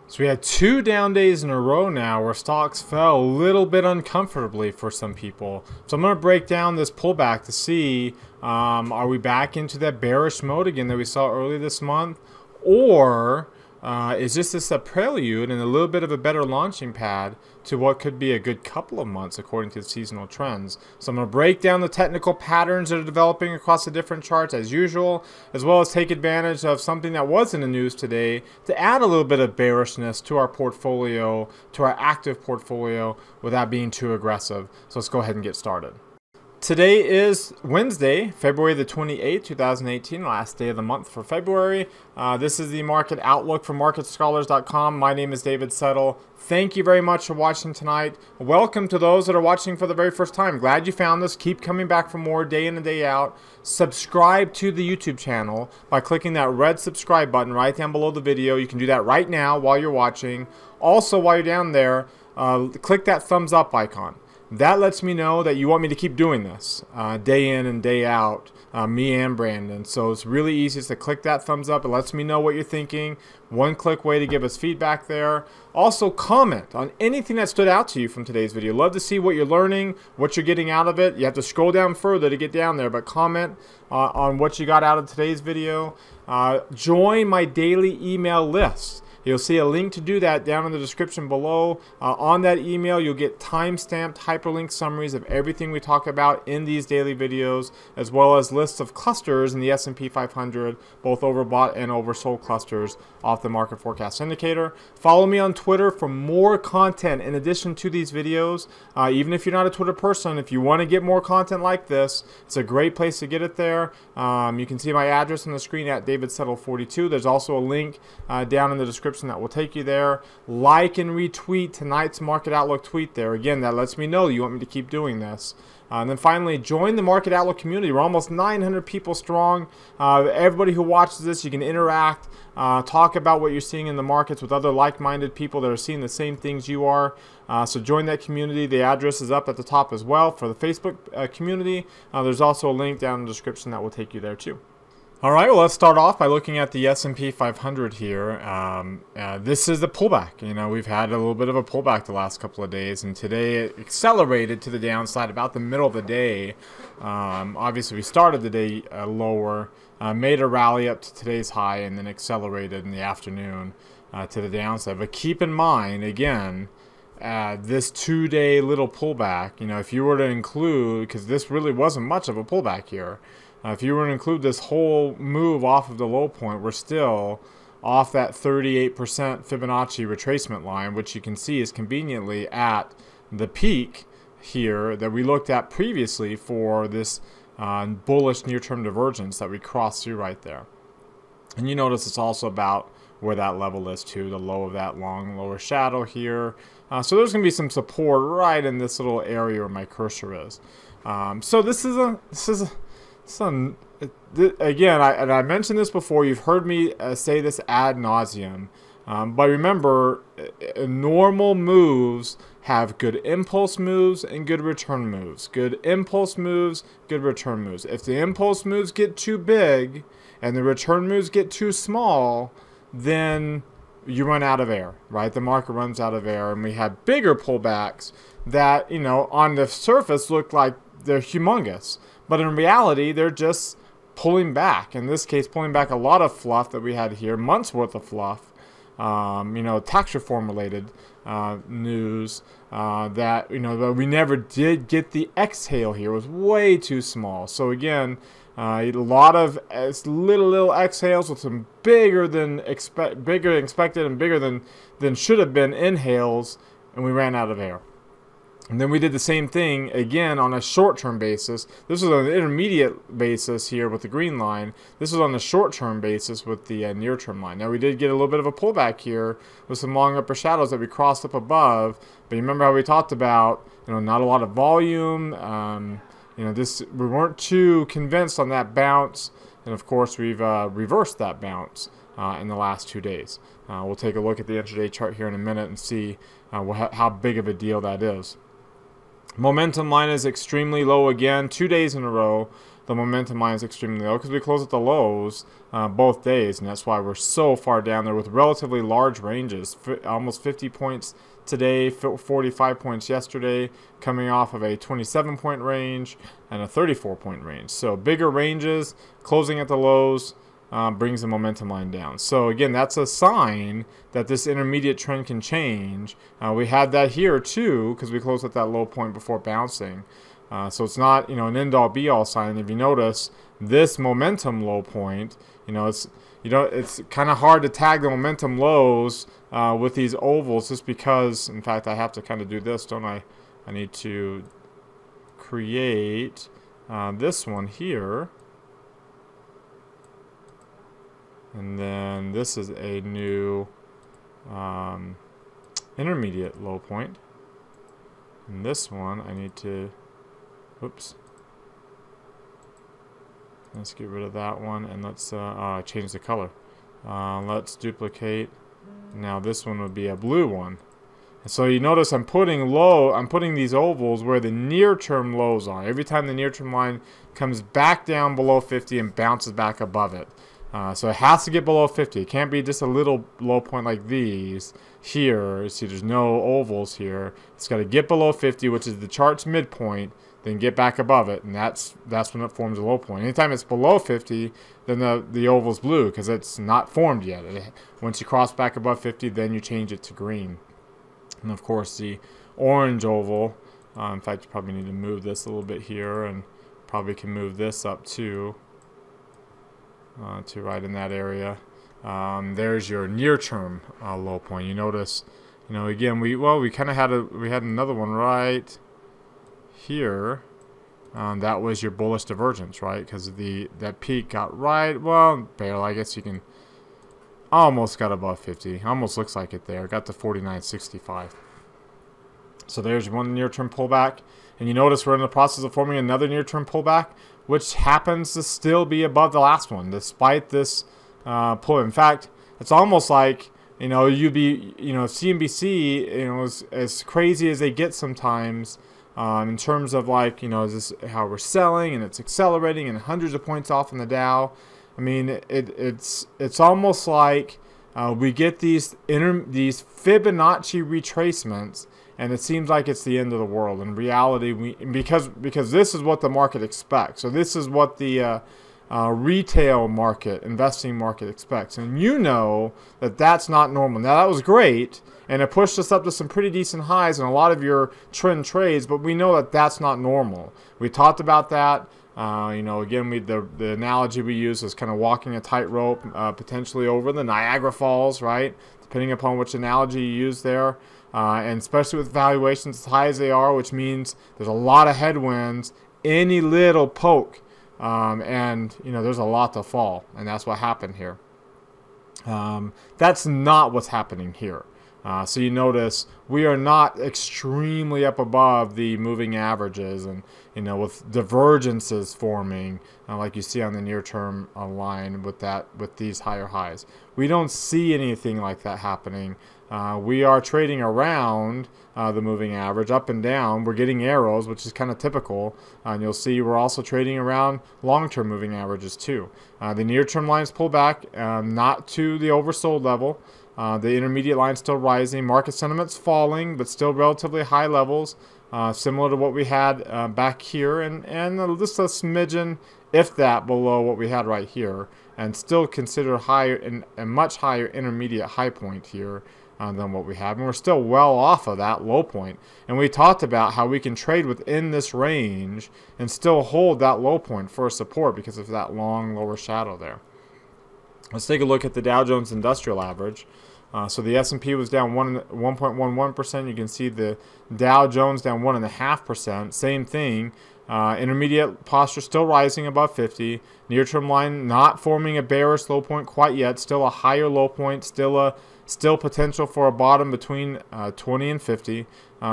So we had 2 down days in a row now where stocks fell a little bit uncomfortably for some people. So I'm going to break down this pullback to see, are we back into that bearish mode again that we saw early this month? Or is this a prelude and a little bit of a better launching pad to what could be a good couple of months according to the seasonal trends? So I'm going to break down the technical patterns that are developing across the different charts as usual, as well as take advantage of something that was in the news today to add a little bit of bearishness to our portfolio, to our active portfolio, without being too aggressive. So let's go ahead and get started. Today is Wednesday, February the 28th, 2018, last day of the month for February. This is the market outlook from MarketScholars.com. My name is David Settle. Thank you very much for watching tonight. Welcome to those that are watching for the very first time. Glad you found us. Keep coming back for more day in and day out. Subscribe to the YouTube channel by clicking that red subscribe button right down below the video. You can do that right now while you're watching. Also, while you're down there, click that thumbs up icon. That lets me know that you want me to keep doing this day in and day out, me and Brandon. So it's really easy to click that thumbs up. It lets me know what you're thinking. One-click way to give us feedback there. Also, comment on anything that stood out to you from today's video. Love to see what you're learning, what you're getting out of it. You have to scroll down further to get down there, but comment on what you got out of today's video. Join my daily email list. You'll see a link to do that down in the description below. On that email, you'll get time-stamped hyperlink summaries of everything we talk about in these daily videos, as well as lists of clusters in the S&P 500, both overbought and oversold clusters off the market forecast indicator. Follow me on Twitter for more content in addition to these videos. Even if you're not a Twitter person, if you want to get more content like this, it's a great place to get it there. You can see my address on the screen at DavidSettle42. There's also a link down in the description that will take you there. Like and retweet tonight's Market Outlook tweet there. Again, that lets me know you want me to keep doing this. And then finally, join the Market Outlook community. We're almost 900 people strong. Everybody who watches this, you can interact, talk about what you're seeing in the markets with other like-minded people that are seeing the same things you are. So join that community. The address is up at the top as well for the Facebook community. There's also a link down in the description that will take you there too. All right, well, let's start off by looking at the S&P 500 here. This is the pullback. You know, we've had a little bit of a pullback the last couple of days, and today it accelerated to the downside about the middle of the day. Obviously, we started the day lower, made a rally up to today's high, and then accelerated in the afternoon to the downside. But keep in mind, again, this 2-day little pullback, you know, if you were to include, because this really wasn't much of a pullback here, if you were to include this whole move off of the low point, we're still off that 38% Fibonacci retracement line, which you can see is conveniently at the peak here that we looked at previously for this bullish near-term divergence that we crossed through right there. And you notice it's also about where that level is too, the low of that long lower shadow here. So there's going to be some support right in this little area where my cursor is. So this is again, I mentioned this before. You've heard me say this ad nauseum. But remember, normal moves have good impulse moves and good return moves. Good impulse moves, good return moves. If the impulse moves get too big and the return moves get too small, then you run out of air, right? The market runs out of air, and we have bigger pullbacks that, you know, on the surface look like they're humongous. But in reality, they're just pulling back. In this case, pulling back a lot of fluff that we had here, months worth of fluff. You know, tax reform related news that, you know, we never did get the exhale here. It was way too small. So again, a lot of little exhales with some bigger than expected and bigger than should have been inhales, and we ran out of air. And then we did the same thing again on a short-term basis. This was on an intermediate basis here with the green line. This was on a short-term basis with the near-term line. Now we did get a little bit of a pullback here with some long upper shadows that we crossed up above. But you remember how we talked about, you know, not a lot of volume. You know, we weren't too convinced on that bounce. And of course, we've reversed that bounce in the last 2 days. We'll take a look at the intraday chart here in a minute and see how big of a deal that is. Momentum line is extremely low again, 2 days in a row. the momentum line is extremely low because we close at the lows both days, and that's why we're so far down there with relatively large ranges, almost 50 points today, 45 points yesterday, coming off of a 27-point range and a 34-point range. So bigger ranges, closing at the lows, brings the momentum line down. So again, that's a sign that this intermediate trend can change. We had that here too because we closed at that low point before bouncing. So it's not, an end-all be-all sign. If you notice this momentum low point, it's kind of hard to tag the momentum lows with these ovals, just because, in fact, I have to kind of do this, don't I? I need to create this one here. And then this is a new intermediate low point. And this one I need to, oops. Let's get rid of that one, and let's change the color. Let's duplicate. Now this one would be a blue one. And so you notice I'm putting these ovals where the near-term lows are. Every time the near-term line comes back down below 50 and bounces back above it. So it has to get below 50. It can't be just a little low point like these here. See, there's no ovals here. It's got to get below 50, which is the chart's midpoint, then get back above it, and that's when it forms a low point. Anytime it's below 50, then the oval's blue because it's not formed yet. Once you cross back above 50, then you change it to green. And of course, the orange oval. In fact, you probably need to move this a little bit here, and probably can move this up too. To right in that area. There's your near-term low point. You notice, again, we kind of had another one right here. That was your bullish divergence, right? Because that peak got right, well, barely. I guess you can almost got above 50. Almost looks like it there. Got to 49.65. So there's one near-term pullback. And you notice we're in the process of forming another near-term pullback, which happens to still be above the last one, despite this pull. In fact, it's almost like, CNBC, as crazy as they get sometimes, in terms of like, is this how we're selling, and it's accelerating and hundreds of points off in the Dow. I mean, it's almost like we get these Fibonacci retracements, and it seems like it's the end of the world. In reality, because this is what the market expects. So this is what the retail market, investing market expects. And that's not normal. Now, that was great, and it pushed us up to some pretty decent highs in a lot of your trend trades, but we know that that's not normal. We talked about that. Again, the analogy we use is kind of walking a tightrope, potentially over the Niagara Falls, right? Depending upon which analogy you use there. And especially with valuations as high as they are, which means there's a lot of headwinds, any little poke, there's a lot to fall, and that's what happened here. That's not what's happening here. So you notice we are not extremely up above the moving averages, and with divergences forming, like you see on the near-term line with these higher highs. We don't see anything like that happening. We are trading around the moving average, up and down. We're getting arrows, which is kind of typical. And you'll see we're also trading around long-term moving averages too. The near-term lines pull back, not to the oversold level. The intermediate line still rising. Market sentiment's falling, but still relatively high levels, similar to what we had back here, and just a smidgen, if that, below what we had right here, and still consider higher and a much higher intermediate high point here than what we have. And we're still well off of that low point. And we talked about how we can trade within this range and still hold that low point for support because of that long lower shadow there. Let's take a look at the Dow Jones Industrial Average. So the S&P was down 1.11%. You can see the Dow Jones down 1.5%. Same thing. Intermediate posture still rising above 50. Near-term line not forming a bearish low point quite yet. Still a higher low point. Still potential for a bottom between 20 and 50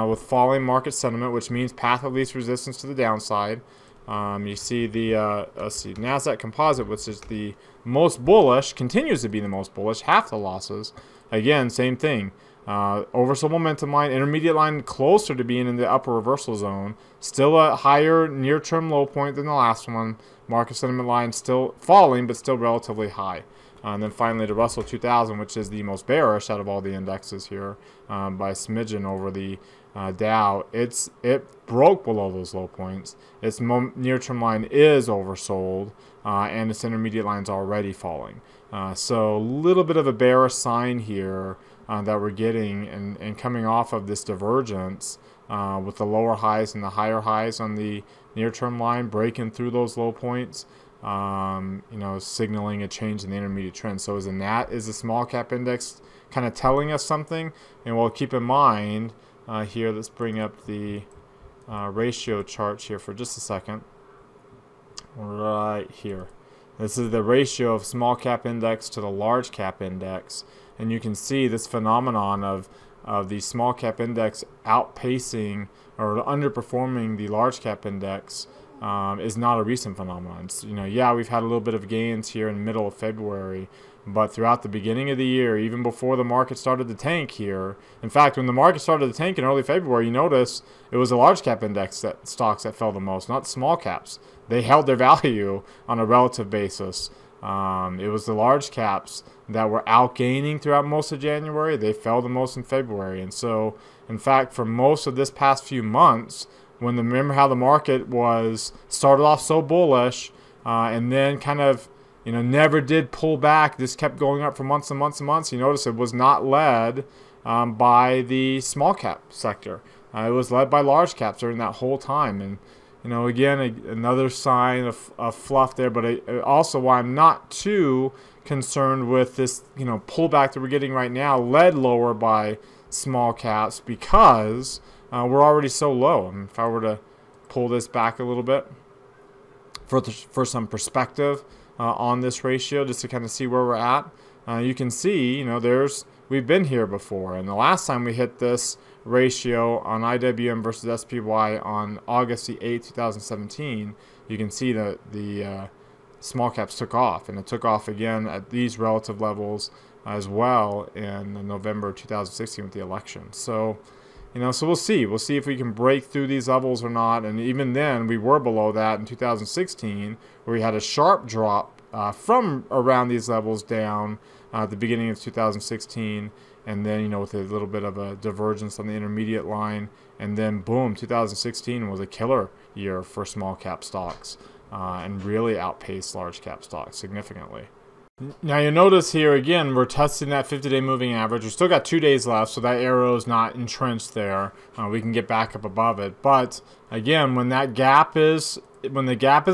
with falling market sentiment, which means path of least resistance to the downside. You see the NASDAQ Composite, which is the most bullish, continues to be the most bullish, half the losses. Again, same thing. Oversold momentum line, intermediate line closer to being in the upper reversal zone. Still a higher near-term low point than the last one. Market sentiment line still falling, but still relatively high. And then finally the Russell 2000, which is the most bearish out of all the indexes here, by a smidgen over the Dow. It broke below those low points. Its near-term line is oversold, and its intermediate line is already falling. So a little bit of a bearish sign here that we're getting, and coming off of this divergence with the lower highs and the higher highs on the near-term line breaking through those low points. You know, signaling a change in the intermediate trend. So is the small cap index kind of telling us something? And we'll keep in mind here, let's bring up the ratio charts here for just a second. Right here. This is the ratio of small cap index to the large cap index. And you can see this phenomenon of the small cap index outpacing or underperforming the large cap index is not a recent phenomenon. So, you know, yeah, we've had a little bit of gains here in the middle of February, but throughout the beginning of the year, even before the market started to tank here, in fact, when the market started to tank in early February, you notice it was the large cap index stocks that fell the most, not small caps. They held their value on a relative basis. It was the large caps that were outgaining throughout most of January. They fell the most in February. And so, in fact, for most of this past few months, remember how the market started off so bullish and then kind of, you know, never did pull back. This kept going up for months and months and months. You notice it was not led by the small cap sector. It was led by large caps during that whole time. And, you know, again, another sign of fluff there, but also why I'm not too concerned with this, you know, pullback that we're getting right now, led lower by small caps, because we're already so low. I mean, if I were to pull this back a little bit for some perspective on this ratio, just to kind of see where we're at, you can see, you know, we've been here before, and the last time we hit this ratio on IWM versus SPY on August the 8th, 2017, you can see that the small caps took off, and it took off again at these relative levels as well in November 2016 with the election. So, you know, so we'll see. We'll see if we can break through these levels or not. And even then, we were below that in 2016, where we had a sharp drop from around these levels down at the beginning of 2016. And then, you know, with a little bit of a divergence on the intermediate line. And then, boom, 2016 was a killer year for small cap stocks and really outpaced large cap stocks significantly. Now you'll notice here again we're testing that 50-day moving average. We still got 2 days left, so that arrow is not entrenched there. We can get back up above it. But again, when the gap is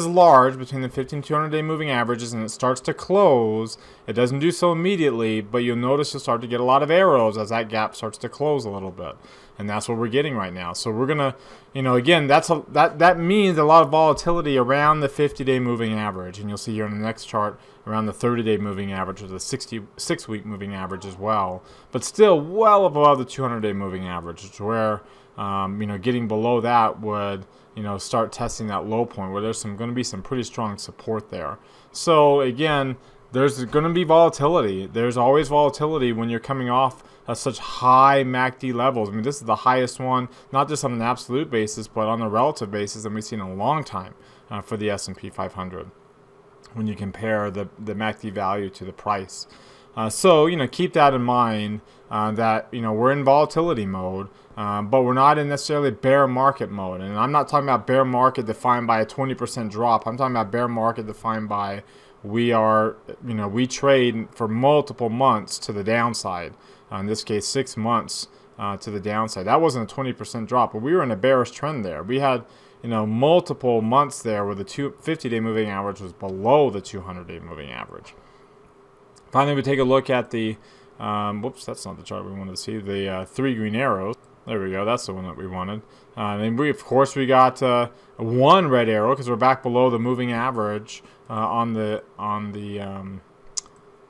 large between the 50 and 200-day moving averages and it starts to close, it doesn't do so immediately, but you'll notice you'll start to get a lot of arrows as that gap starts to close a little bit. And that's what we're getting right now. So we're gonna, you know, again, that means a lot of volatility around the 50-day moving average, and you'll see here in the next chart around the 30-day moving average or the 66-week moving average as well. But still well above the 200-day moving average, which is where you know, getting below that would, you know, start testing that low point where there's going to be some pretty strong support there. So again, there's going to be volatility. There's always volatility when you're coming off such high MACD levels. I mean, this is the highest one, not just on an absolute basis, but on a relative basis that we've seen in a long time for the S&P 500 when you compare the MACD value to the price. So, you know, keep that in mind that, you know, we're in volatility mode, but we're not in necessarily bear market mode. And I'm not talking about bear market defined by a 20% drop. I'm talking about bear market defined by we trade for multiple months to the downside. In this case, 6 months to the downside. That wasn't a 20% drop, but we were in a bearish trend there. We had, you know, multiple months there where the 50-day moving average was below the 200-day moving average. Finally, we take a look at the, whoops, that's not the chart we wanted to see, the 3 green arrows. There we go, that's the one that we wanted. And of course, we got 1 red arrow because we're back below the moving average on the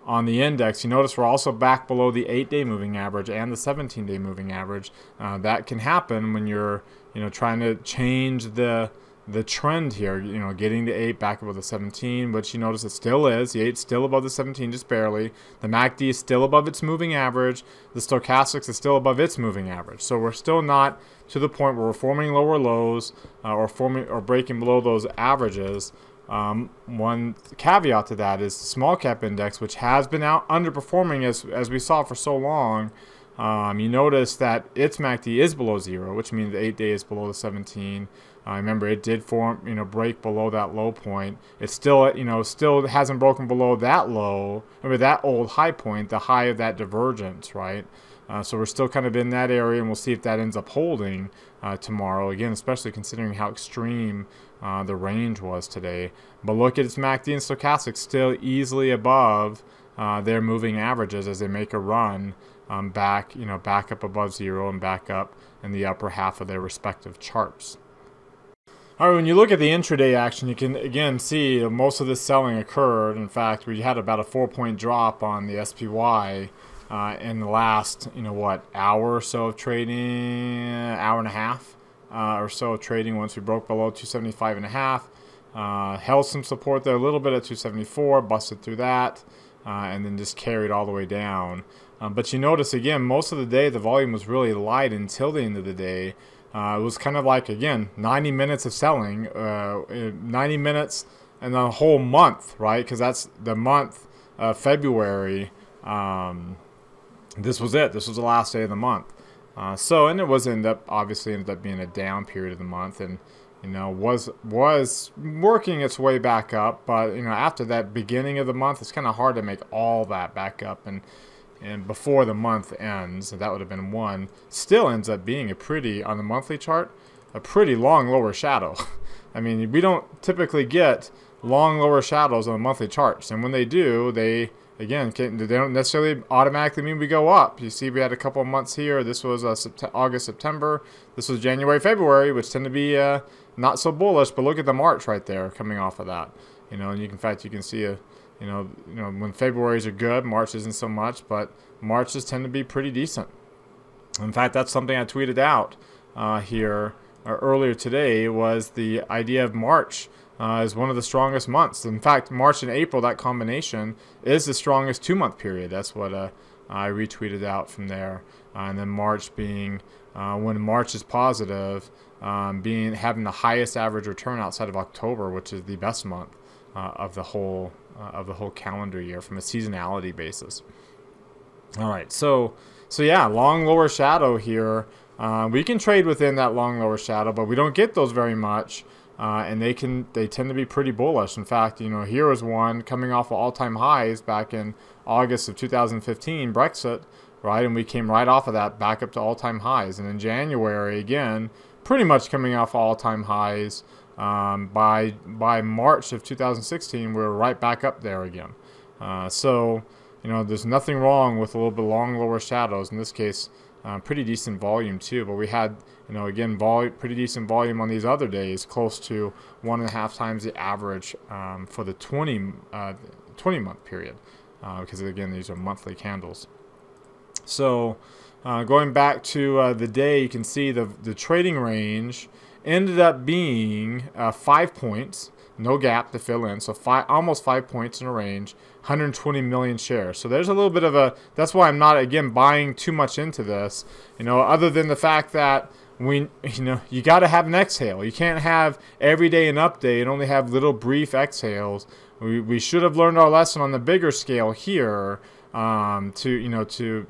index. You notice we're also back below the 8-day moving average and the 17-day moving average. That can happen when you're, you know, trying to change the the trend here, you know, getting the 8 back above the 17, which you notice it still is. The 8's still above the 17, just barely. The MACD is still above its moving average. The stochastics is still above its moving average. So we're still not to the point where we're forming lower lows or breaking below those averages. One caveat to that is the small cap index, which has been underperforming as we saw for so long. You notice that its MACD is below 0, which means the 8-day is below the 17. Remember, it did break below that low point. It still, still hasn't broken below that low. Remember that old high point, the high of that divergence, right? So we're still kind of in that area, and we'll see if that ends up holding tomorrow. Again, especially considering how extreme the range was today. But look at its MACD and stochastic still easily above their moving averages as they make a run back up above 0 and back up in the upper half of their respective charts. All right, when you look at the intraday action, you can again see most of this selling occurred. In fact, we had about a 4-point drop on the SPY in the last, hour or so of trading, hour and a half or so of trading once we broke below 275.5. Held some support there a little bit at 274, busted through that, and then just carried all the way down. But you notice, again, most of the day the volume was really light until the end of the day. It was kind of like, again, 90 minutes of selling, 90 minutes and the whole month, right? Because that's the month of February. This was it. This was the last day of the month. And it obviously ended up being a down period of the month, and was working its way back up. But after that beginning of the month, it's kind of hard to make all that back up, and before the month ends, that would have been one. Still ends up being on the monthly chart, a pretty long lower shadow. I mean, we don't typically get long lower shadows on the monthly charts, and when they do, they don't necessarily automatically mean we go up. You see, we had a couple of months here. This was August, September. This was January, February, which tend to be not so bullish. But look at the March right there, coming off of that. And in fact, you can see when Februaries are good, March isn't so much, but Marches tend to be pretty decent. In fact, that's something I tweeted out here earlier today, was the idea of March is one of the strongest months. In fact, March and April, that combination is the strongest 2-month period. That's what I retweeted out from there. And then March being, when March is positive, having the highest average return outside of October, which is the best month of the whole calendar year from a seasonality basis. All right, so yeah, long lower shadow here. We can trade within that long lower shadow, but we don't get those very much. And they tend to be pretty bullish. In fact, here is one coming off of all-time highs back in August of 2015, Brexit, right? And we came right off of that back up to all-time highs. And in January, again, pretty much coming off all-time highs. By March of 2016, we're right back up there again. There's nothing wrong with a little bit long lower shadows. In this case, pretty decent volume too. But we had, again, pretty decent volume on these other days, close to 1.5 times the average for the 20-month period. Because again, these are monthly candles. So going back to the day, you can see the trading range ended up being 5 points, no gap to fill in, so almost 5 points in a range, 120 million shares. So there's a little bit of that's why I'm not, again, buying too much into this, other than the fact that you got to have an exhale. You can't have every day an update and only have little brief exhales. We should have learned our lesson on the bigger scale here to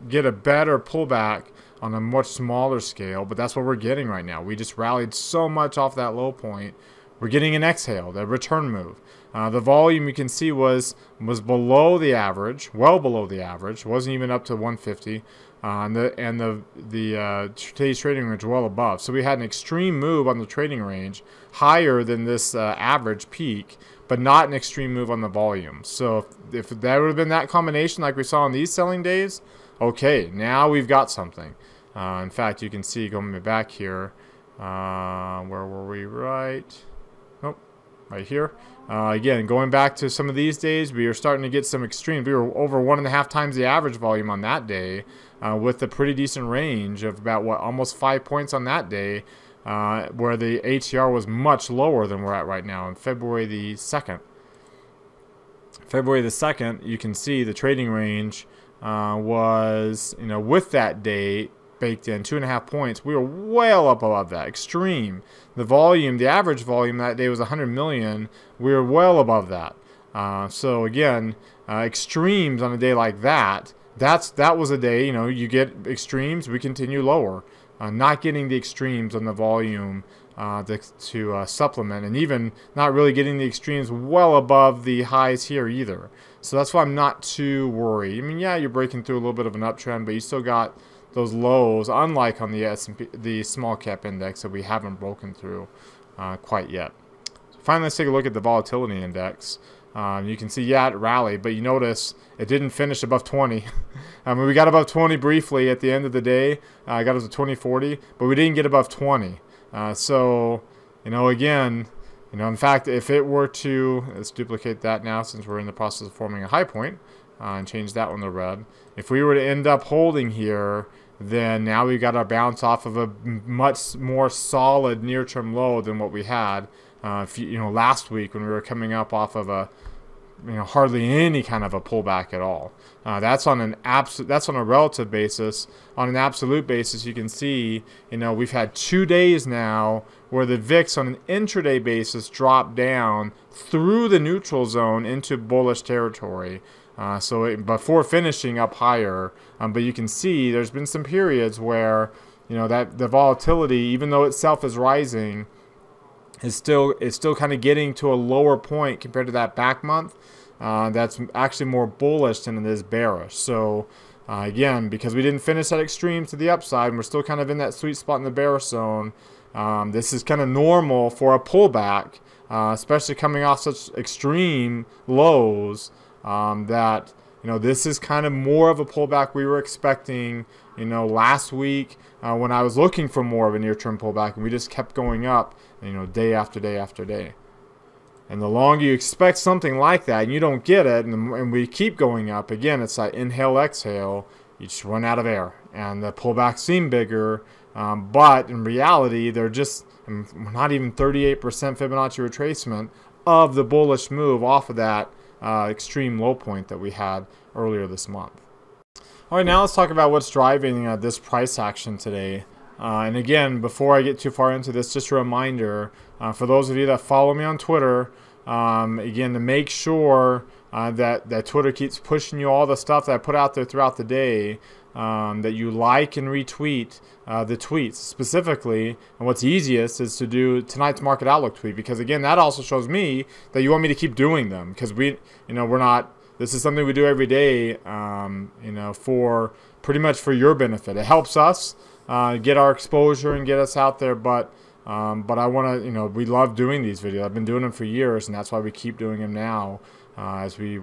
get a better pullback on a much smaller scale, but that's what we're getting right now. We just rallied so much off that low point. We're getting an exhale, the return move. The volume, you can see, was below the average, well below the average. Wasn't even up to 150, and the today's trading range well above. So we had an extreme move on the trading range, higher than this average peak, but not an extreme move on the volume. So if that would have been that combination like we saw on these selling days, okay, now we've got something. In fact, you can see going back here, where were we? Right here. Again, going back to some of these days, we are starting to get some extremes. We were over 1.5 times the average volume on that day, with a pretty decent range of about almost 5 points on that day. where the ATR was much lower than we're at right now on February the 2nd. February the 2nd, you can see the trading range was, with that day baked in 2.5 points. We were well up above that. Extreme. The volume, the average volume that day was 100 million. We were well above that. So again, extremes on a day like that, that was a day, you get extremes, we continue lower. Not getting the extremes on the volume to supplement, and even not really getting the extremes well above the highs here either. So that's why I'm not too worried. I mean, yeah, you're breaking through a little bit of an uptrend, but you still got those lows, unlike on the S&P, the small cap index, that we haven't broken through quite yet. So finally, let's take a look at the volatility index. You can see, yeah, it rallied, but you notice it didn't finish above 20. I mean, we got above 20 briefly at the end of the day. I got us to 2040, but we didn't get above 20. So, again, in fact, if it were to, let's duplicate that now since we're in the process of forming a high point, and change that one to red. If we were to end up holding here, then now we've got our bounce off of a much more solid near-term low than what we had last week when we were coming up off of a hardly any kind of a pullback at all. That's on a relative basis. On an absolute basis, you can see we've had 2 days now where the VIX on an intraday basis dropped down through the neutral zone into bullish territory. Before finishing up higher, but you can see there's been some periods where that the volatility, even though itself is rising, is still kind of getting to a lower point compared to that back month. That's actually more bullish than it is bearish. So again, because we didn't finish at extremes to the upside, and we're still kind of in that sweet spot in the bearish zone. This is kind of normal for a pullback, especially coming off such extreme lows. That this is kind of more of a pullback we were expecting last week when I was looking for more of a near-term pullback, and we just kept going up day after day after day. And the longer you expect something like that and you don't get it, and we keep going up, again, it's like inhale, exhale, you just run out of air, and the pullbacks seem bigger, but in reality they're just not even 38% Fibonacci retracement of the bullish move off of that extreme low point that we had earlier this month. All right, now let's talk about what's driving this price action today. And again, before I get too far into this, just a reminder for those of you that follow me on Twitter, again, to make sure that Twitter keeps pushing you all the stuff that I put out there throughout the day, that you like and retweet the tweets specifically. And what's easiest is to do tonight's market outlook tweet, because again, that also shows me that you want me to keep doing them, because we're not, this is something we do every day, for pretty much for your benefit. It helps us get our exposure and get us out there, but I want to, we love doing these videos. I've been doing them for years, and that's why we keep doing them now as we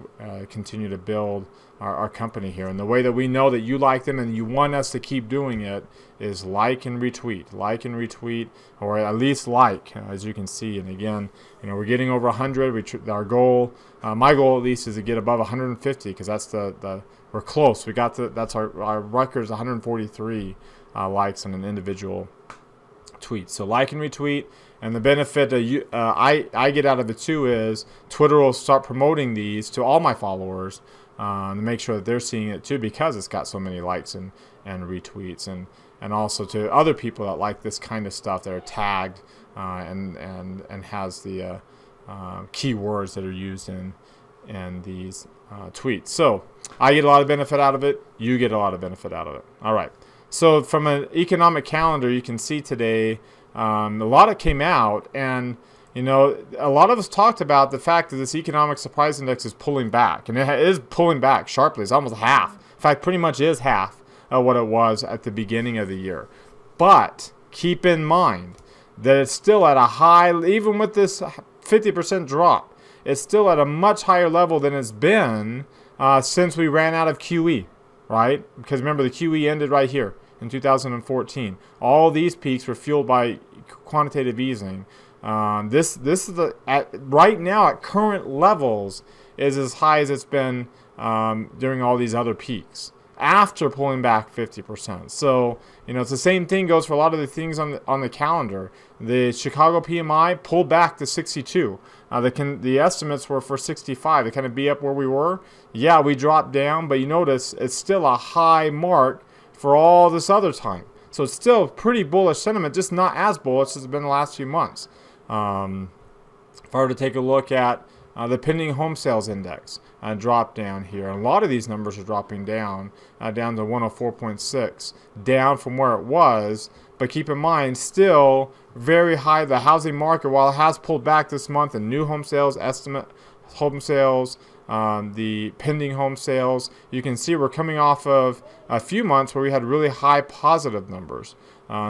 continue to build our company here. And the way that we know that you like them and you want us to keep doing it is like and retweet, or at least as you can see. And again, we're getting over 100. Our goal, my goal at least, is to get above 150, because that's we're close. We got that's our record is 143 likes on an individual tweet. So like and retweet. And the benefit that I get out of it too is Twitter will start promoting these to all my followers to make sure that they're seeing it too, because it's got so many likes and retweets, and also to other people that like this kind of stuff that are tagged and has the keywords that are used in these tweets. So I get a lot of benefit out of it. You get a lot of benefit out of it. All right. So from an economic calendar, you can see today a lot came out, and a lot of us talked about the fact that this economic surprise index is pulling back, and it is pulling back sharply. It's almost half. In fact, pretty much is half of what it was at the beginning of the year. But keep in mind that it's still at a high, even with this 50% drop, it's still at a much higher level than it's been since we ran out of QE, right? Because remember, the QE ended right here in 2014. All these peaks were fueled by quantitative easing. This is right now at current levels is as high as it's been during all these other peaks after pulling back 50%. So, you know, it's the same thing goes for a lot of the things on the calendar. The Chicago PMI pulled back to 62. The estimates were for 65. To kind of be up where we were. Yeah, we dropped down, but you notice it's still a high mark for all this other time. So it's still pretty bullish sentiment, just not as bullish as it's been the last few months. If I were to take a look at the pending home sales index, dropped down here. And a lot of these numbers are dropping down, down to 104.6, down from where it was. But keep in mind, still very high. The housing market, while it has pulled back this month in new home sales, estimate home sales, the pending home sales, you can see we're coming off of a few months where we had really high positive numbers.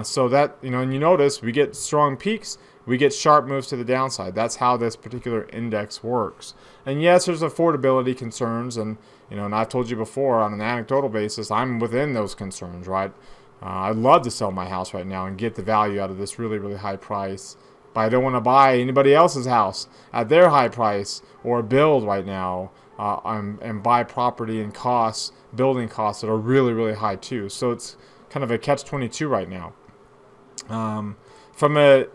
So that, you know, and you notice we get strong peaks, we get sharp moves to the downside. That's how this particular index works. And yes, there's affordability concerns, and you know, and I've told you before on an anecdotal basis, I'm within those concerns, right? I'd love to sell my house right now and get the value out of this really, really high price, but I don't want to buy anybody else's house at their high price or build right now and buy property and costs, building costs that are really, really high too. So it's kind of a catch-22 right now. From a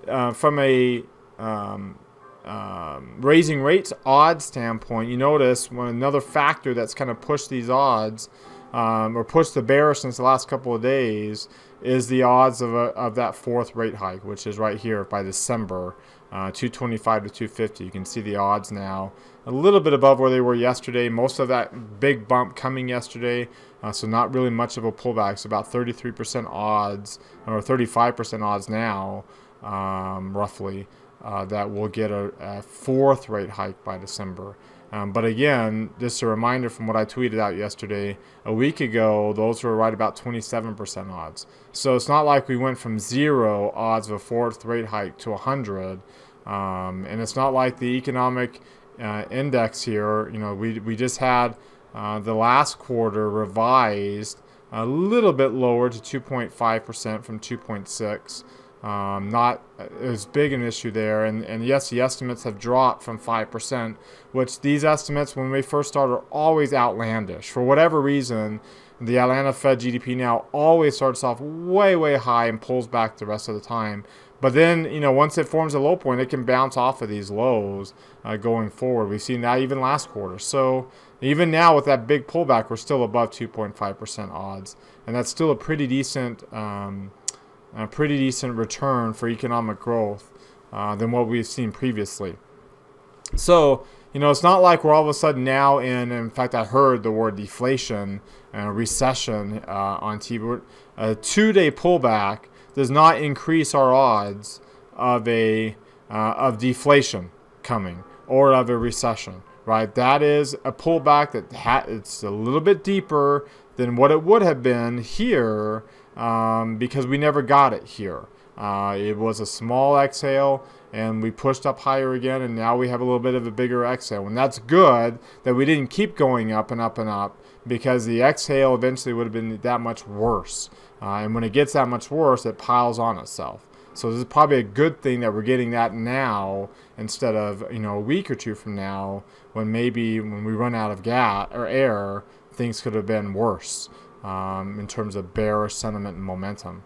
raising rates odds standpoint, you notice another factor that's kind of pushed these odds or pushed the bearishness the last couple of days is the odds of that fourth rate hike, which is right here by December, 225 to 250. You can see the odds now a little bit above where they were yesterday. Most of that big bump coming yesterday, so not really much of a pullback. It's about 33% odds, or 35% odds now, roughly, that we'll get a fourth rate hike by December. But again, just a reminder from what I tweeted out yesterday, a week ago, those were right about 27% odds. So it's not like we went from 0 odds of a fourth rate hike to 100. And it's not like the economic index here, you know, we just had the last quarter revised a little bit lower to 2.5% from 2.6. Not as big an issue there, and yes, the estimates have dropped from 5%, which these estimates when we first start are always outlandish. For whatever reason, the Atlanta Fed GDP now always starts off way, way high and pulls back the rest of the time. But then, you know, once it forms a low point, it can bounce off of these lows going forward. We've seen that even last quarter. So even now with that big pullback, we're still above 2.5% odds, and that's still a pretty decent return for economic growth than what we've seen previously. So, you know, it's not like we're all of a sudden now in fact, I heard the word deflation and recession on TV. A 2-day pullback does not increase our odds of deflation coming or of a recession, right? That is a pullback that it's a little bit deeper than what it would have been here, because we never got it here. It was a small exhale, and we pushed up higher again, and now we have a little bit of a bigger exhale. And that's good that we didn't keep going up and up and up, because the exhale eventually would have been that much worse. And when it gets that much worse, it piles on itself. So this is probably a good thing that we're getting that now instead of, you know, a week or two from now, when maybe when we run out of gas or air, things could have been worse in terms of bearish sentiment and momentum.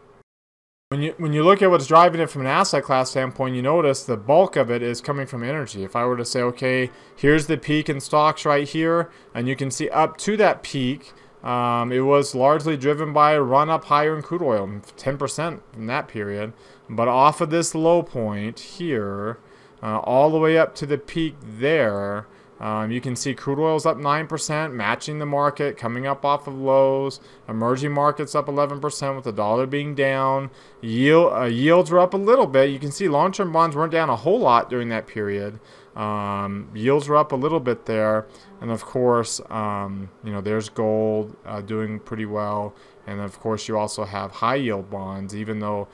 When you look at what's driving it from an asset class standpoint, you notice the bulk of it is coming from energy. If I were to say, okay, here's the peak in stocks right here, and you can see up to that peak, it was largely driven by a run up higher in crude oil, 10% from that period. But off of this low point here, all the way up to the peak there, you can see crude oil's up 9%, matching the market, coming up off of lows. Emerging markets up 11% with the dollar being down. Yields were up a little bit. You can see long-term bonds weren't down a whole lot during that period. Yields were up a little bit there. And of course, you know, there's gold doing pretty well. And of course, you also have high-yield bonds. Even though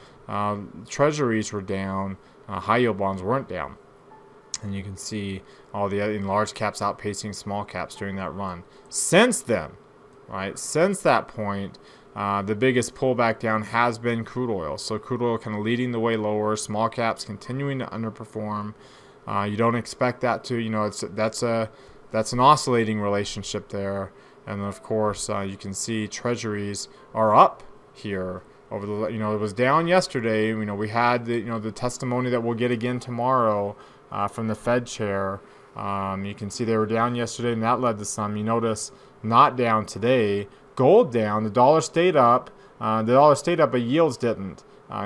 treasuries were down, high-yield bonds weren't down. And you can see all the in large caps outpacing small caps during that run. Since then, right, since that point, the biggest pullback down has been crude oil. So crude oil kind of leading the way lower, small caps continuing to underperform. You don't expect that to, you know, that's an oscillating relationship there. And of course, you can see treasuries are up here over the, it was down yesterday. We had the testimony that we'll get again tomorrow from the Fed chair. You can see they were down yesterday, and that led to some. You notice not down today. Gold down. The dollar stayed up. But yields didn't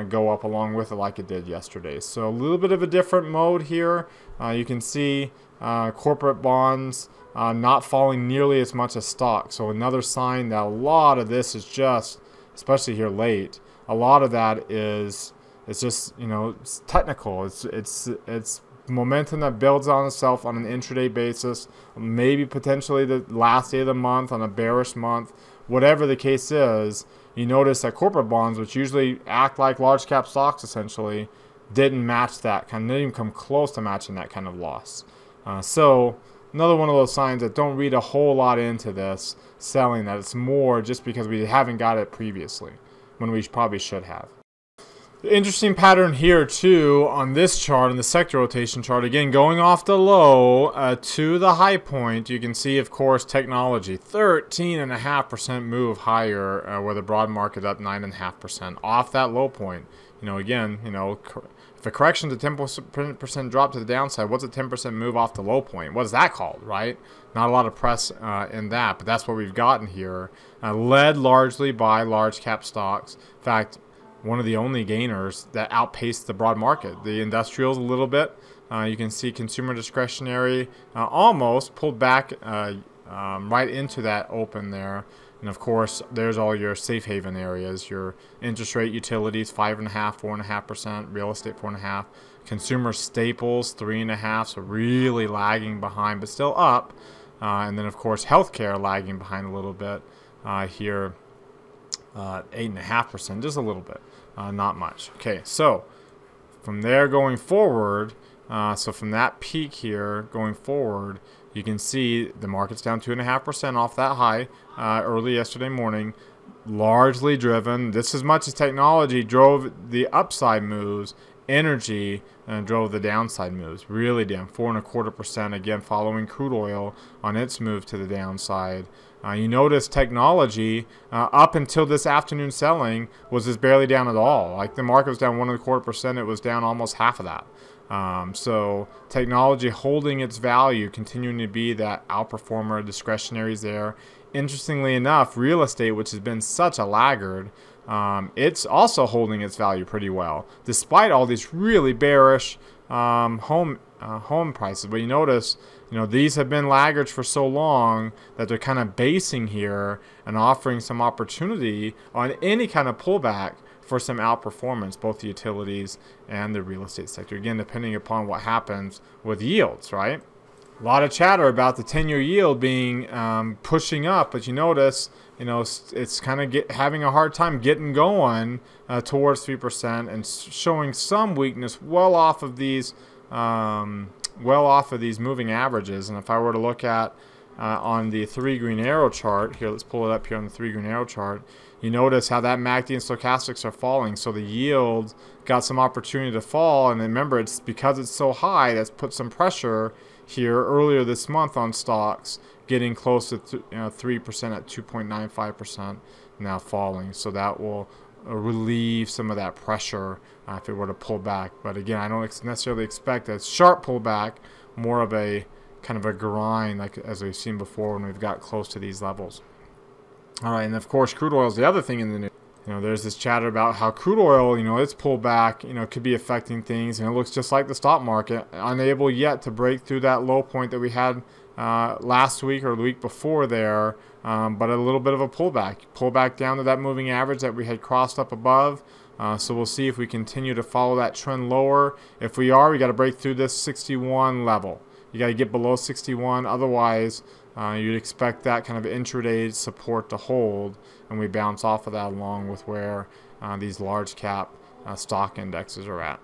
go up along with it like it did yesterday. So a little bit of a different mode here. You can see corporate bonds not falling nearly as much as stock. So another sign that a lot of this is just, especially here late, a lot of that is just it's technical. It's momentum that builds on itself on an intraday basis, maybe potentially the last day of the month on a bearish month. Whatever the case is, you notice that corporate bonds, which usually act like large cap stocks essentially, didn't match that didn't even come close to matching that kind of loss. So another one of those signs that don't read a whole lot into this selling, that it's more just because we haven't got it previously when we probably should have. The interesting pattern here too on this chart, on the sector rotation chart, again going off the low to the high point, you can see of course technology 13.5% move higher, where the broad market up 9.5% off that low point. Again, if a correction to 10% drop to the downside, what's a 10% move off the low point? What is that called, right? Not a lot of press in that, but that's what we've gotten here, led largely by large cap stocks. In fact, one of the only gainers that outpaced the broad market. The industrials a little bit. You can see consumer discretionary almost pulled back right into that open there. And of course, there's all your safe haven areas. Your interest rate utilities, 5.5%, 4.5%. Real estate, 4.5%. Consumer staples, 3.5%. So really lagging behind, but still up. And then of course, healthcare lagging behind a little bit here. 8.5%, just a little bit, not much. Okay, so from there going forward, so from that peak here going forward, you can see the market's down 2.5% off that high early yesterday morning, largely driven. This as much as technology drove the upside moves, energy drove the downside moves. Really down 4.25%, again following crude oil on its move to the downside. You notice technology up until this afternoon selling was just barely down at all. Like the market was down 1.25%, it was down almost half of that. So technology holding its value, continuing to be that outperformer. Discretionaries there. Interestingly enough, real estate, which has been such a laggard, it's also holding its value pretty well, despite all these really bearish home prices. But you notice, these have been laggards for so long that they're kind of basing here and offering some opportunity on any kind of pullback for some outperformance, both the utilities and the real estate sector. Again, depending upon what happens with yields, right? A lot of chatter about the 10-year yield being pushing up, but you notice, it's kind of having a hard time getting going towards 3% and showing some weakness well off of these moving averages. And if I were to look at on the 3 green arrow chart here, let's pull it up here on the 3 green arrow chart, you notice how that MACD and stochastics are falling. So the yield got some opportunity to fall, and remember, it's because it's so high that's put some pressure here earlier this month on stocks, getting close to 3% at 2.95%, now falling. So that will relieve some of that pressure if it were to pull back. But again, I don't necessarily expect a sharp pullback, more of a kind of a grind, like as we've seen before when we've got close to these levels. All right, and of course, crude oil is the other thing in the news. There's this chatter about how crude oil, its pullback, could be affecting things, and it looks just like the stock market, unable yet to break through that low point that we had last week or the week before there, but a little bit of a pullback down to that moving average that we had crossed up above. So we'll see if we continue to follow that trend lower. If we are, we got to break through this 61 level. You got to get below 61, otherwise you'd expect that kind of intraday support to hold, and we bounce off of that along with where these large cap stock indexes are at.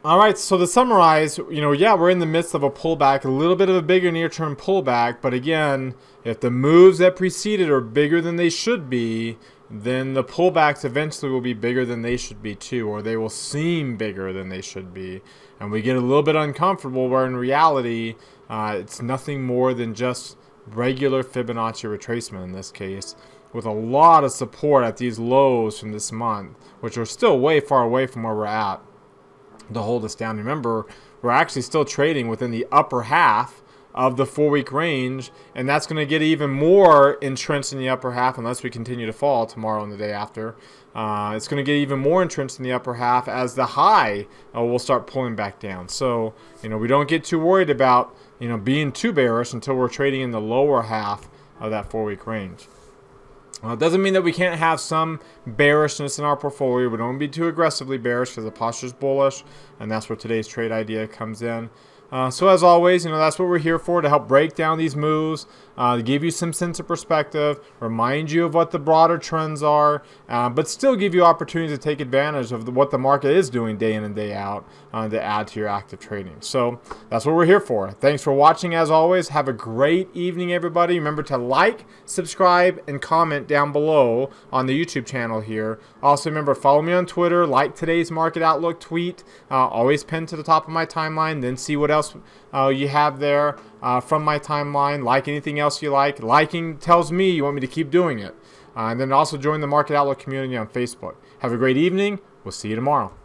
All right, so to summarize, yeah, we're in the midst of a pullback, a little bit of a bigger near-term pullback, but again, if the moves that preceded are bigger than they should be, then the pullbacks eventually will be bigger than they should be too, or they will seem bigger than they should be. And we get a little bit uncomfortable where in reality, it's nothing more than just regular Fibonacci retracement in this case, with a lot of support at these lows from this month, which are still way far away from where we're at to hold us down. Remember, we're actually still trading within the upper half of the 4-week range, and that's going to get even more entrenched in the upper half unless we continue to fall tomorrow and the day after. It's going to get even more entrenched in the upper half as the high will start pulling back down. So, we don't get too worried about, being too bearish until we're trading in the lower half of that 4-week range. It doesn't mean that we can't have some bearishness in our portfolio. We don't be too aggressively bearish because the posture is bullish, and that's where today's trade idea comes in. So as always, that's what we're here for, to help break down these moves, to give you some sense of perspective, remind you of what the broader trends are, but still give you opportunities to take advantage of what the market is doing day in and day out to add to your active trading. So that's what we're here for. Thanks for watching as always. Have a great evening, everybody. Remember to like, subscribe, and comment down below on the YouTube channel here. Also remember, follow me on Twitter, like today's Market Outlook tweet, always pinned to the top of my timeline, then see what else you have there from my timeline. Like anything else you like. Liking tells me you want me to keep doing it. And then also join the Market Outlook community on Facebook. Have a great evening. We'll see you tomorrow.